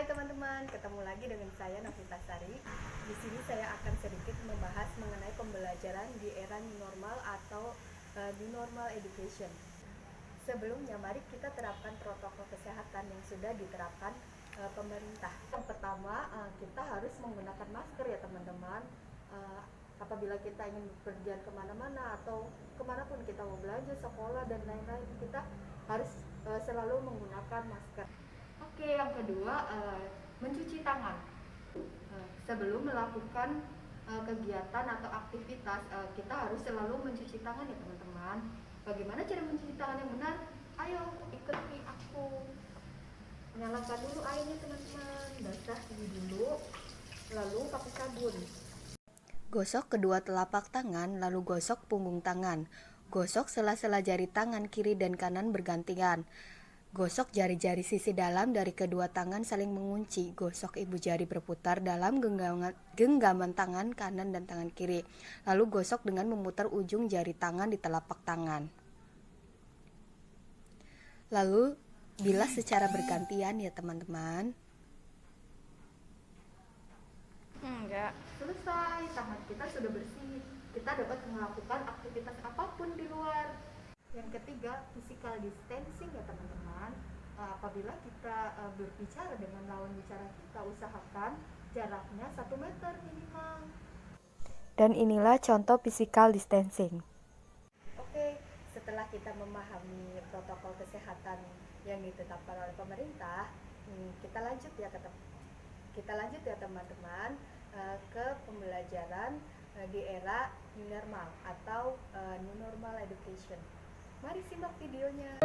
teman-teman, ketemu lagi dengan saya Novita Sari. Di sini saya akan sedikit membahas mengenai pembelajaran di era new normal atau new normal education. Sebelumnya, mari kita terapkan protokol kesehatan yang sudah diterapkan pemerintah. Yang pertama, kita harus menggunakan masker ya teman-teman. Apabila kita ingin berpergian kemana-mana atau kemanapun kita mau belanja, sekolah dan lain-lain, kita harus selalu menggunakan masker. Oke, yang kedua, mencuci tangan. Sebelum melakukan kegiatan atau aktivitas, kita harus selalu mencuci tangan ya teman-teman. Bagaimana cara mencuci tangan yang benar? Ayo ikuti aku. Nyalakan dulu airnya teman-teman, basah gigi dulu, lalu pakai sabun. Gosok kedua telapak tangan, lalu gosok punggung tangan. Gosok sela-sela jari tangan kiri dan kanan bergantian. Gosok jari-jari sisi dalam dari kedua tangan saling mengunci. Gosok ibu jari berputar dalam genggaman tangan kanan dan tangan kiri. Lalu gosok dengan memutar ujung jari tangan di telapak tangan. Lalu bilas secara bergantian ya teman-teman. Enggak. Selesai, tangan kita sudah bersih. Kita dapat melakukan aktivitas apapun di luar. Yang ketiga, physical distancing ya teman-teman. Apabila kita berbicara dengan lawan bicara kita, usahakan jaraknya 1 meter minimal. Dan inilah contoh physical distancing. Oke, setelah kita memahami protokol kesehatan yang ditetapkan oleh pemerintah, kita lanjut ya teman-teman ke pembelajaran di era new normal atau new normal education. Mari simak videonya.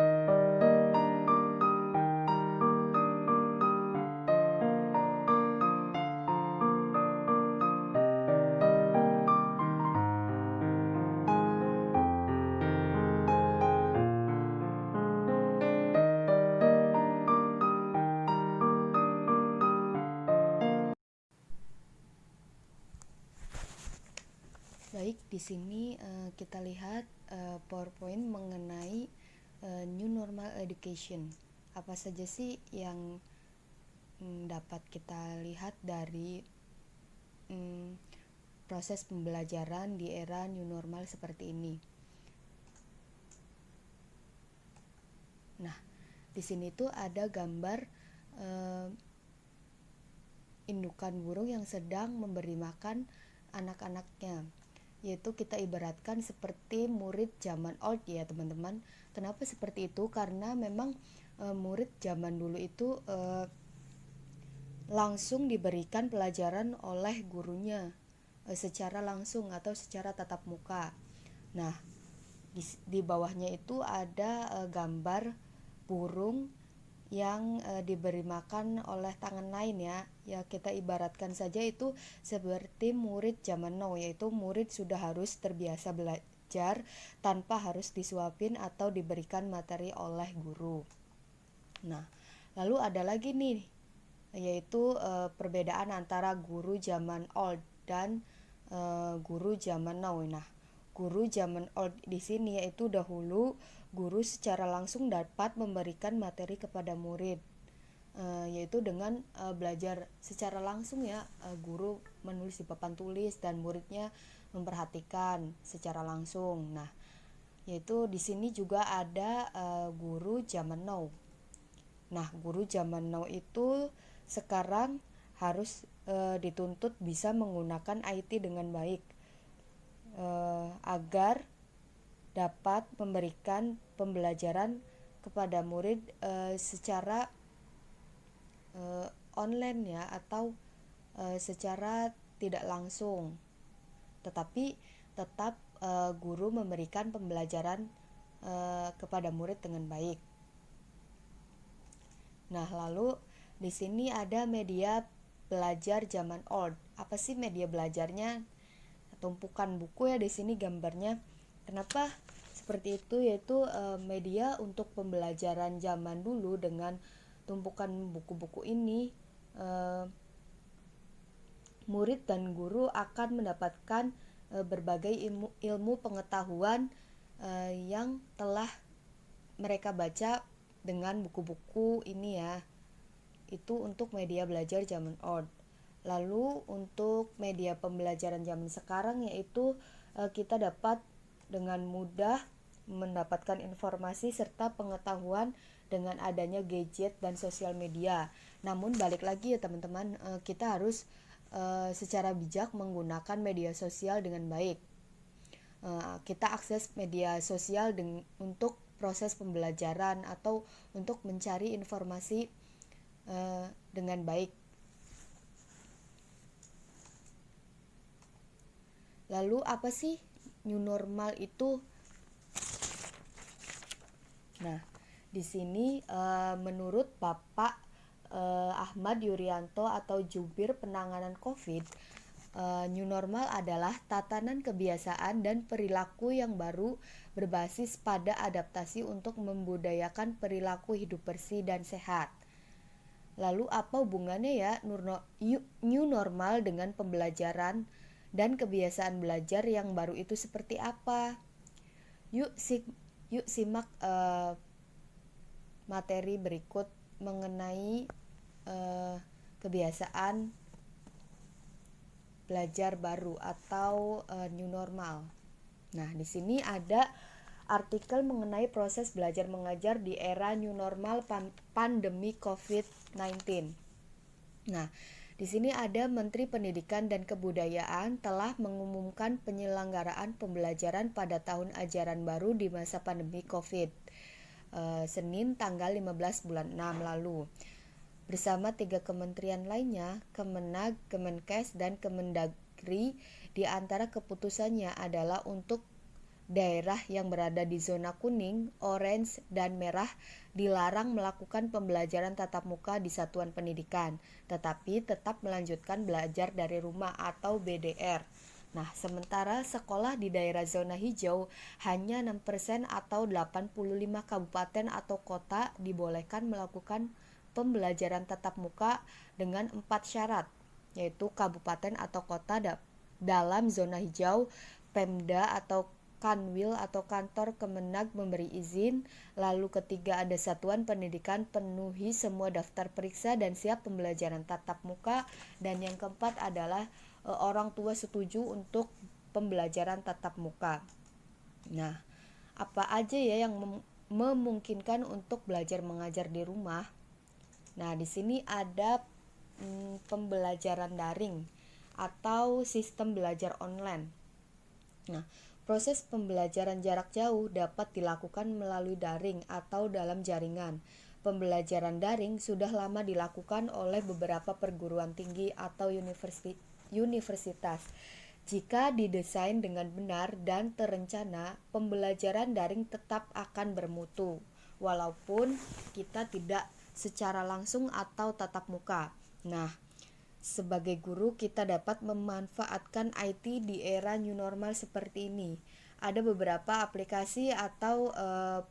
Baik, di sini kita lihat PowerPoint mengenai new normal education. Apa saja sih yang dapat kita lihat dari proses pembelajaran di era new normal seperti ini. Nah, di sini tuh ada gambar indukan burung yang sedang memberi makan anak-anaknya, yaitu kita ibaratkan seperti murid zaman old ya teman-teman. Kenapa seperti itu? Karena memang murid zaman dulu itu langsung diberikan pelajaran oleh gurunya secara langsung atau secara tatap muka. Nah, di bawahnya itu ada gambar burung yang diberi makan oleh tangan lain ya kita ibaratkan saja itu seperti murid zaman now, yaitu murid sudah harus terbiasa belajar tanpa harus disuapin atau diberikan materi oleh guru. Nah, lalu ada lagi nih, yaitu perbedaan antara guru zaman old dan guru zaman now. Nah, guru zaman old di sini yaitu dahulu guru secara langsung dapat memberikan materi kepada murid, yaitu dengan belajar secara langsung ya, guru menulis di papan tulis dan muridnya memperhatikan secara langsung. Nah, yaitu di sini juga ada guru zaman now. Nah, guru zaman now itu sekarang harus dituntut bisa menggunakan IT dengan baik agar dapat memberikan pembelajaran kepada murid secara online ya, atau secara tidak langsung, tetapi tetap guru memberikan pembelajaran kepada murid dengan baik. Nah, lalu di sini ada media belajar zaman old. Apa sih media belajarnya? Tumpukan buku ya di sini gambarnya. Kenapa seperti itu? Yaitu media untuk pembelajaran zaman dulu. Dengan tumpukan buku-buku ini, murid dan guru akan mendapatkan berbagai ilmu pengetahuan yang telah mereka baca dengan buku-buku ini ya. itu untuk media belajar zaman old. Lalu untuk media pembelajaran zaman sekarang yaitu kita dapat dengan mudah mendapatkan informasi serta pengetahuan dengan adanya gadget dan sosial media. Namun balik lagi ya teman-teman, kita harus secara bijak menggunakan media sosial dengan baik. Kita akses media sosial untuk proses pembelajaran atau untuk mencari informasi dengan baik. Lalu apa sih new normal itu? Nah, di sini menurut Bapak Ahmad Yuryanto atau Jubir Penanganan COVID, new normal adalah tatanan kebiasaan dan perilaku yang baru berbasis pada adaptasi untuk membudayakan perilaku hidup bersih dan sehat. Lalu apa hubungannya ya new normal dengan pembelajaran dan kebiasaan belajar yang baru itu seperti apa? Yuk simak materi berikut mengenai kebiasaan belajar baru atau new normal. Nah, di sini ada artikel mengenai proses belajar mengajar di era new normal pandemi COVID-19. Nah, di sini ada Menteri Pendidikan dan Kebudayaan telah mengumumkan penyelenggaraan pembelajaran pada tahun ajaran baru di masa pandemi COVID. Senin tanggal 15 bulan 6 lalu. Bersama 3 kementerian lainnya, Kemenag, Kemenkes, dan Kemendagri, di antara keputusannya adalah untuk daerah yang berada di zona kuning, orange, dan merah dilarang melakukan pembelajaran tatap muka di satuan pendidikan, tetapi tetap melanjutkan belajar dari rumah atau BDR. Nah, sementara sekolah di daerah zona hijau hanya 6% atau 85 kabupaten atau kota dibolehkan melakukan pembelajaran tatap muka dengan 4 syarat, yaitu kabupaten atau kota dalam zona hijau, Pemda atau Kanwil atau kantor Kemenag memberi izin. Lalu ketiga, ada satuan pendidikan penuhi semua daftar periksa dan siap pembelajaran tatap muka. Dan yang keempat adalah orang tua setuju untuk pembelajaran tatap muka. Nah, apa aja ya yang memungkinkan untuk belajar mengajar di rumah? Nah, di sini ada pembelajaran daring atau sistem belajar online. Nah, proses pembelajaran jarak jauh dapat dilakukan melalui daring atau dalam jaringan. Pembelajaran daring sudah lama dilakukan oleh beberapa perguruan tinggi atau universitas. Jika didesain dengan benar dan terencana, pembelajaran daring tetap akan bermutu, walaupun kita tidak secara langsung atau tatap muka. Nah, sebagai guru, kita dapat memanfaatkan IT di era new normal seperti ini. Ada beberapa aplikasi atau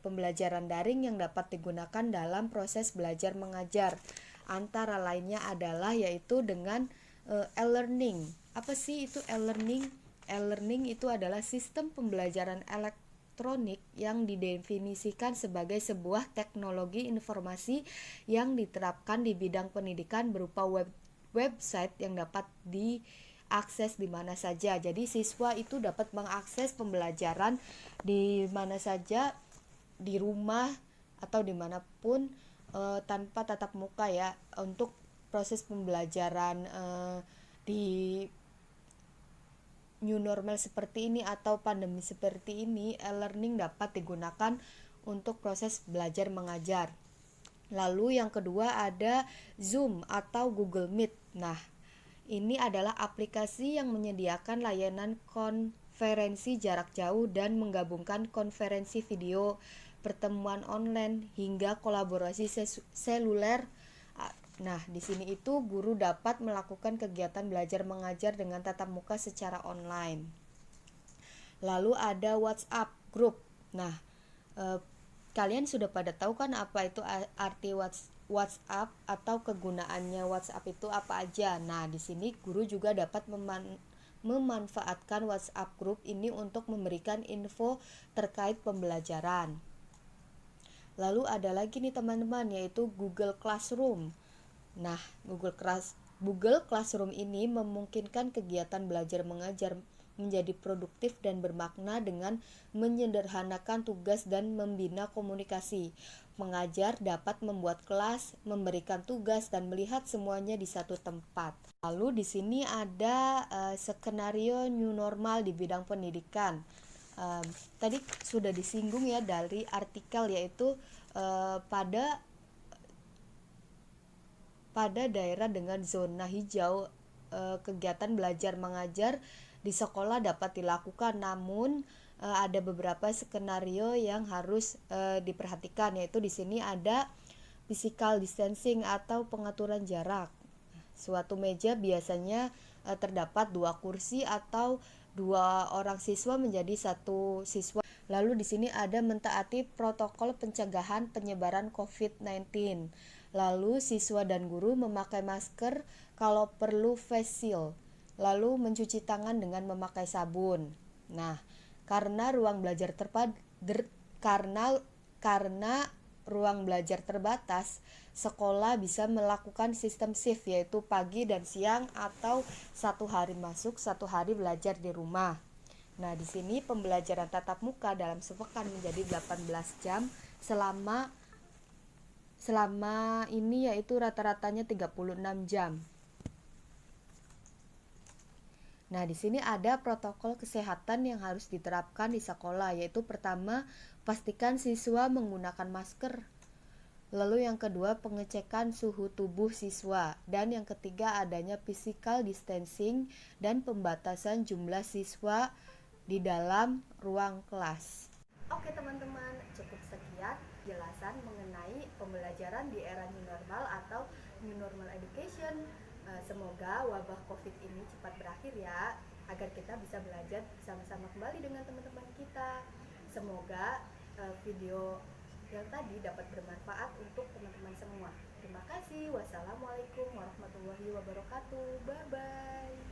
pembelajaran daring yang dapat digunakan dalam proses belajar mengajar. Antara lainnya adalah yaitu dengan e-learning. Apa sih itu e-learning? E-learning itu adalah sistem pembelajaran elektronik yang didefinisikan sebagai sebuah teknologi informasi yang diterapkan di bidang pendidikan berupa website yang dapat diakses di mana saja. Jadi siswa itu dapat mengakses pembelajaran di mana saja, di rumah atau dimanapun tanpa tatap muka ya. Untuk proses pembelajaran di new normal seperti ini atau pandemi seperti ini, e-learning dapat digunakan untuk proses belajar mengajar. Lalu yang kedua ada Zoom atau Google Meet. Nah, ini adalah aplikasi yang menyediakan layanan konferensi jarak jauh dan menggabungkan konferensi video, pertemuan online, hingga kolaborasi seluler. Nah, di sini itu guru dapat melakukan kegiatan belajar mengajar dengan tatap muka secara online. Lalu ada WhatsApp Group. Nah, kalian sudah pada tahu kan apa itu arti WhatsApp atau kegunaannya WhatsApp itu apa aja. Nah, di sini guru juga dapat memanfaatkan WhatsApp Group ini untuk memberikan info terkait pembelajaran. Lalu ada lagi nih teman-teman, yaitu Google Classroom. Nah, Google Classroom ini memungkinkan kegiatan belajar mengajar menjadi produktif dan bermakna dengan menyederhanakan tugas dan membina komunikasi. Mengajar dapat membuat kelas, memberikan tugas dan melihat semuanya di satu tempat. Lalu di sini ada skenario new normal di bidang pendidikan. Tadi sudah disinggung ya dari artikel, yaitu pada daerah dengan zona hijau, kegiatan belajar mengajar di sekolah dapat dilakukan, namun ada beberapa skenario yang harus diperhatikan, yaitu di sini ada physical distancing atau pengaturan jarak. Suatu meja biasanya terdapat 2 kursi atau 2 orang siswa menjadi 1 siswa. Lalu di sini ada mentaati protokol pencegahan penyebaran COVID-19. Lalu siswa dan guru memakai masker, kalau perlu face shield. Lalu mencuci tangan dengan memakai sabun. Nah, karena ruang belajar ruang belajar terbatas, sekolah bisa melakukan sistem shift, yaitu pagi dan siang atau 1 hari masuk, 1 hari belajar di rumah. Nah, di sini pembelajaran tatap muka dalam sepekan menjadi 18 jam selama ini, yaitu rata-ratanya 36 jam. Nah, di sini ada protokol kesehatan yang harus diterapkan di sekolah, yaitu pertama, pastikan siswa menggunakan masker. Lalu yang kedua, pengecekan suhu tubuh siswa. Dan yang ketiga, adanya physical distancing dan pembatasan jumlah siswa di dalam ruang kelas. Oke teman-teman, cukup sekian penjelasan mengenai pembelajaran di era new normal atau new normal education. Semoga wabah COVID ini cepat berakhir ya, agar kita bisa belajar bersama-sama kembali dengan teman-teman kita. Semoga video yang tadi dapat bermanfaat untuk teman-teman semua. Terima kasih. Wassalamualaikum warahmatullahi wabarakatuh. Bye bye.